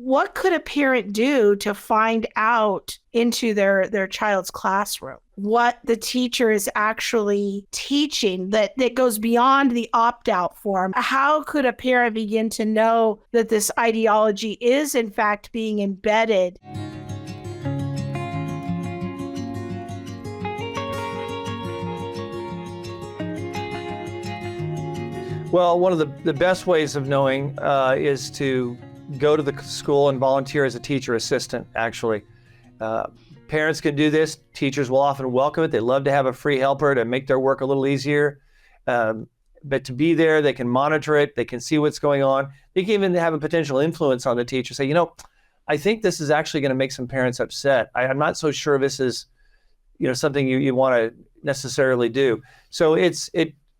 what could a parent do to find out into their child's classroom what the teacher is actually teaching that goes beyond the opt-out form? How could a parent begin to know that this ideology is in fact being embedded? Well, one of the best ways of knowing is to go to the school and volunteer as a teacher assistant, actually. Parents can do this. Teachers will often welcome it. They love to have a free helper to make their work a little easier. But to be there, they can monitor it. They can see what's going on. They can even have a potential influence on the teacher. Say, I think this is actually going to make some parents upset. I'm not so sure this is, something you want to necessarily do. So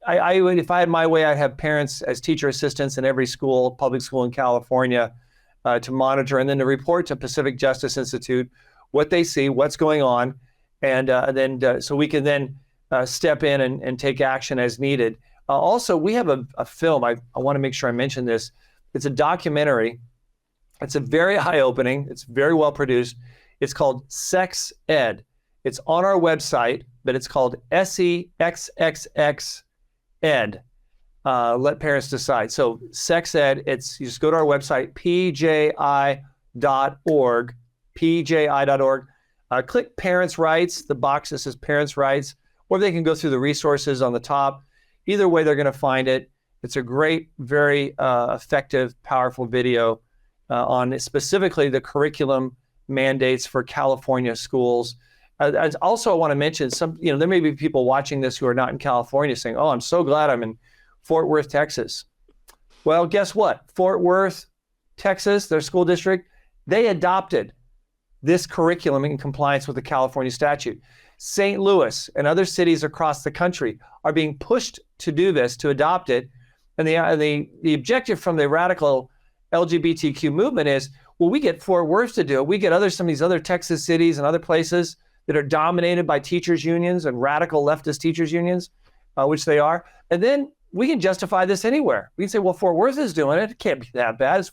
I would, if I had my way, I'd have parents as teacher assistants in every school, public school in California, to monitor and then to report to Pacific Justice Institute what they see, what's going on, and then so we can then step in and take action as needed. Also, we have a film. I want to make sure I mention this. It's a documentary. It's a very eye-opening. It's very well produced. It's called Sex Ed. It's on our website, but it's called SEXXX Ed. Let parents decide. So Sex Ed, you just go to our website, pji.org, pji.org. Click Parents' Rights, the box that says Parents' Rights, or they can go through the resources on the top. Either way, they're going to find it. It's a great, very effective, powerful video on specifically the curriculum mandates for California schools. Also, I want to mention there may be people watching this who are not in California saying, "Oh, I'm so glad I'm in Fort Worth, Texas." Well, guess what? Fort Worth, Texas, their school district, they adopted this curriculum in compliance with the California statute. St. Louis and other cities across the country are being pushed to do this, to adopt it. And the objective from the radical LGBTQ movement is, well, we get Fort Worth to do it. We get some of these other Texas cities and other places that are dominated by teachers unions and radical leftist teachers unions, which they are. And then we can justify this anywhere. We can say, well, Fort Worth is doing it. It can't be that bad. It's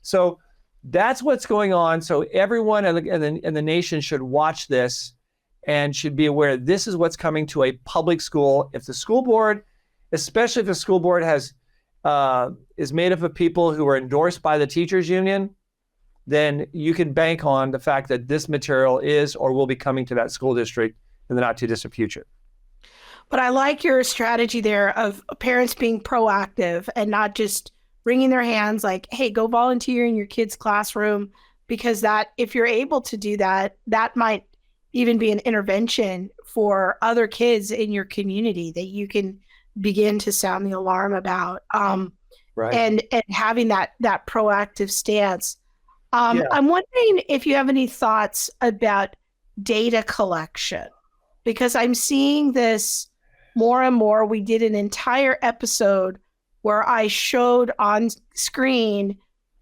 So that's what's going on. So everyone in the nation should watch this and should be aware this is what's coming to a public school. If the school board, especially if the school board is made up of people who are endorsed by the teachers union, then you can bank on the fact that this material is or will be coming to that school district in the not too distant future. But I like your strategy there of parents being proactive and not just wringing their hands like, hey, go volunteer in your kid's classroom, because that, if you're able to do that, that might even be an intervention for other kids in your community that you can begin to sound the alarm about. Right. And having that proactive stance. Yeah. I'm wondering if you have any thoughts about data collection, because I'm seeing this more and more. We did an entire episode where I showed on screen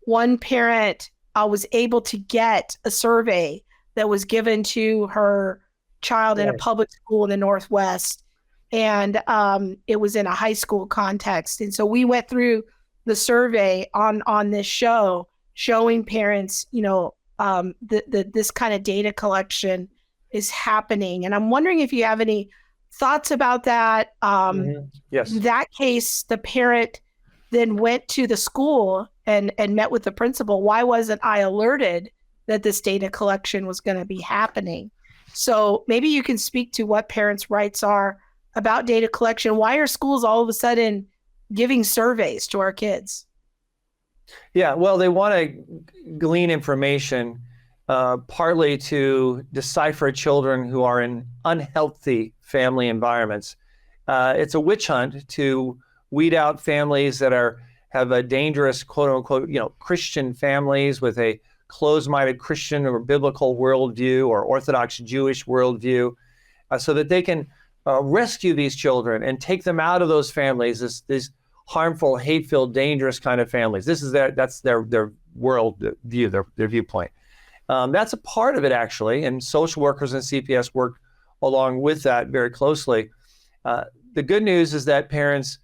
one parent was able to get a survey that was given to her child in a public school in the Northwest. And it was in a high school context. And so we went through the survey on this show, showing parents, this kind of data collection is happening. And I'm wondering if you have any thoughts about that. Yes. In that case, the parent then went to the school and met with the principal. Why wasn't I alerted that this data collection was going to be happening? So maybe you can speak to what parents' rights are about data collection. Why are schools all of a sudden giving surveys to our kids? Yeah, well, they want to glean information partly to decipher children who are in unhealthy family environments. It's a witch hunt to weed out families that have a dangerous, quote unquote, Christian families with a closed-minded Christian or biblical worldview or Orthodox Jewish worldview, so that they can rescue these children and take them out of those families, these harmful, hate-filled, dangerous kind of families. That's their world view, their viewpoint. That's a part of it, actually, and social workers and CPS work along with that very closely. The good news is that parents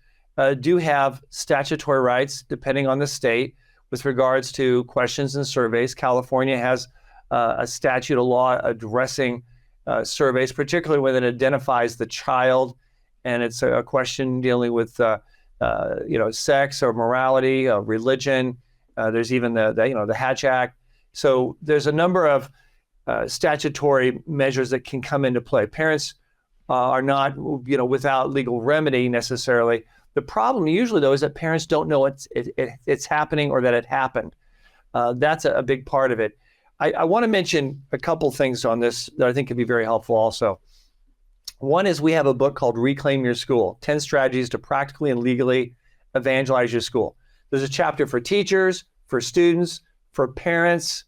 do have statutory rights, depending on the state, with regards to questions and surveys. California has a statute, a law addressing surveys, particularly when it identifies the child, and it's a question dealing with sex or morality, religion. There's even the Hatch Act. So there's a number of statutory measures that can come into play. Parents are not without legal remedy necessarily. The problem usually, though, is that parents don't know it's happening or that it happened. That's a big part of it. I want to mention a couple things on this that I think could be very helpful also. One is we have a book called Reclaim Your School, 10 Strategies to Practically and Legally Evangelize Your School. There's a chapter for teachers, for students, for parents,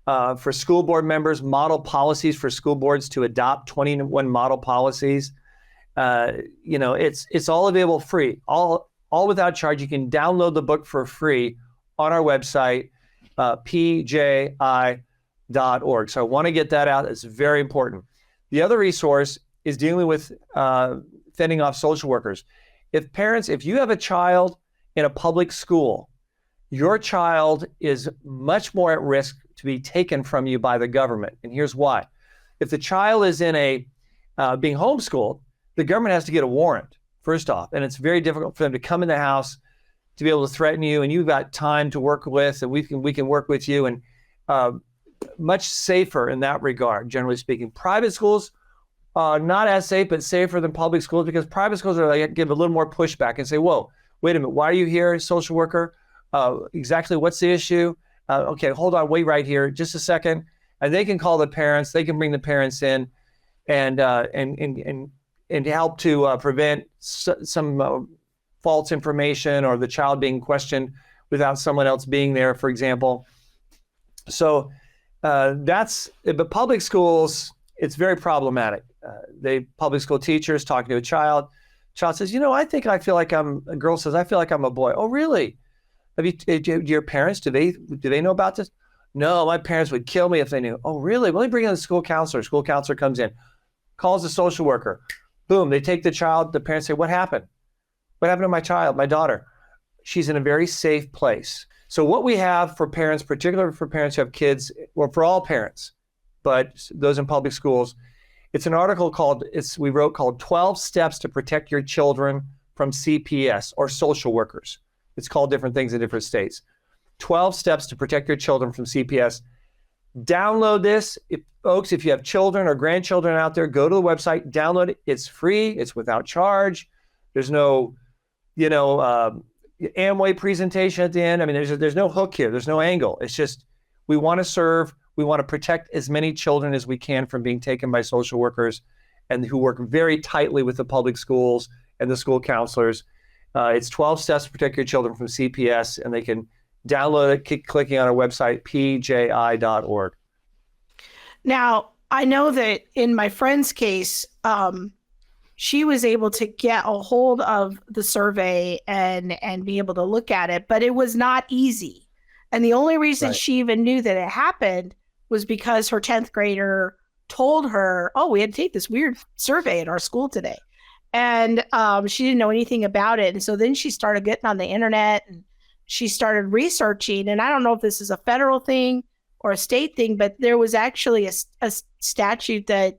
for school board members, model policies for school boards to adopt 21 model policies. It's all available free, all without charge. You can download the book for free on our website, pji.org. So I want to get that out. It's very important. The other resource is dealing with fending off social workers. If you have a child in a public school, your child is much more at risk to be taken from you by the government. And here's why. If the child is in being homeschooled, the government has to get a warrant, first off, and it's very difficult for them to come in the house to be able to threaten you, and you've got time to work with, and we can work with you, and much safer in that regard, generally speaking. Private schools, not as safe, but safer than public schools, because private schools give a little more pushback and say, whoa, wait a minute, why are you here, social worker? Exactly what's the issue? Okay, hold on, wait right here, just a second. And they can call the parents, they can bring the parents in and help to prevent some false information or the child being questioned without someone else being there, for example. So but public schools, it's very problematic. Public school teachers talking to a child says, a girl says, I feel like I'm a boy. Oh, really? Do your parents, do they know about this? No, my parents would kill me if they knew. Oh, really? Well, let me bring in the school counselor. School counselor comes in, calls the social worker. Boom, they take the child. The parents say, what happened? What happened to my child, my daughter? She's in a very safe place. So what we have for parents, particularly for parents who have kids, or for all parents, but those in public schools, it's an article we wrote called 12 Steps to Protect Your Children from CPS or social workers. It's called different things in different states. 12 Steps to Protect Your Children from CPS. Download this. Folks, if you have children or grandchildren out there, go to the website, download it. It's free. It's without charge. There's no, Amway presentation at the end. I mean, there's no hook here. There's no angle. It's just we want to serve. We want to protect as many children as we can from being taken by social workers and who work very tightly with the public schools and the school counselors. It's 12 Steps to Protect Your Children from CPS, and they can download it, keep clicking on our website, pji.org. Now, I know that in my friend's case, she was able to get a hold of the survey and be able to look at it, but it was not easy. And the only reason she even knew that it happened was because her 10th grader told her, oh, we had to take this weird survey at our school today. And she didn't know anything about it. And so then she started getting on the internet and she started researching. And I don't know if this is a federal thing or a state thing, but there was actually a statute that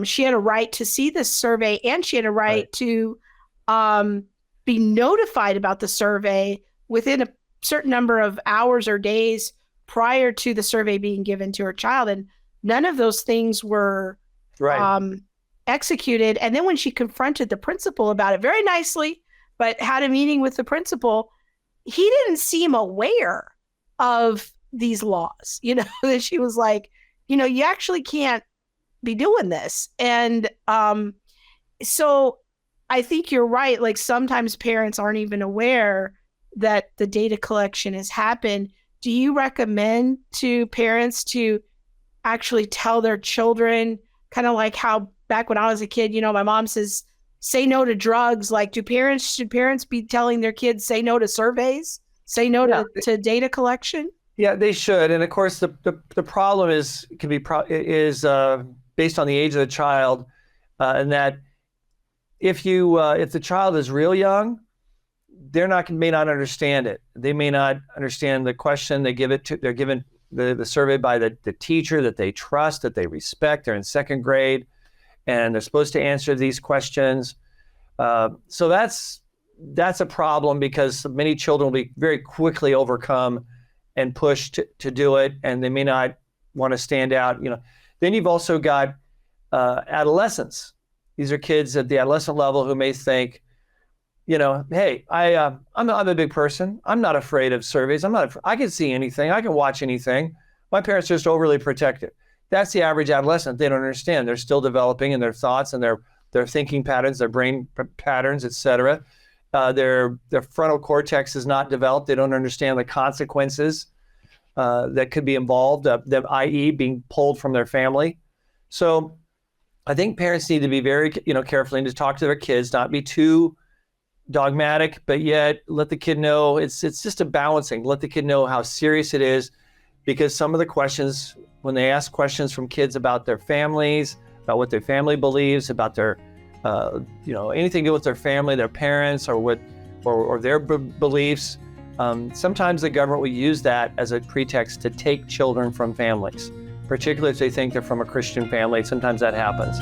she had a right to see this survey, and she had a right to be notified about the survey within a certain number of hours or days prior to the survey being given to her child. And none of those things were executed. And then when she confronted the principal about it very nicely, but had a meeting with the principal, he didn't seem aware of these laws, that she was like, you actually can't be doing this. And so I think you're right. Like sometimes parents aren't even aware that the data collection has happened. Do you recommend to parents to actually tell their children, kind of like how back when I was a kid, my mom says, say no to drugs. Like, should parents be telling their kids, say no to surveys, say no to data collection? Yeah, they should. And of course, the problem is based on the age of the child, and that if the child is real young, may not understand it. They may not understand the question. They're given the survey by the teacher that they trust, that they respect. They're in second grade, and they're supposed to answer these questions. So that's a problem, because many children will be very quickly overcome and pushed to do it, and they may not want to stand out. Then you've also got adolescents. These are kids at the adolescent level who may think, hey, I'm a big person. I'm not afraid of surveys. I can see anything. I can watch anything. My parents are just overly protective. That's the average adolescent. They don't understand. They're still developing in their thoughts and their thinking patterns, their brain patterns, etc. Their frontal cortex is not developed. They don't understand the consequences that could be involved, i.e. being pulled from their family. So I think parents need to be very careful and to talk to their kids, not be too dogmatic, but yet let the kid know it's just a balancing. Let the kid know how serious it is, because some of the questions, when they ask questions from kids about their families, about what their family believes, about their anything to do with their family, their parents, or their beliefs, sometimes the government will use that as a pretext to take children from families, particularly if they think they're from a Christian family. Sometimes that happens.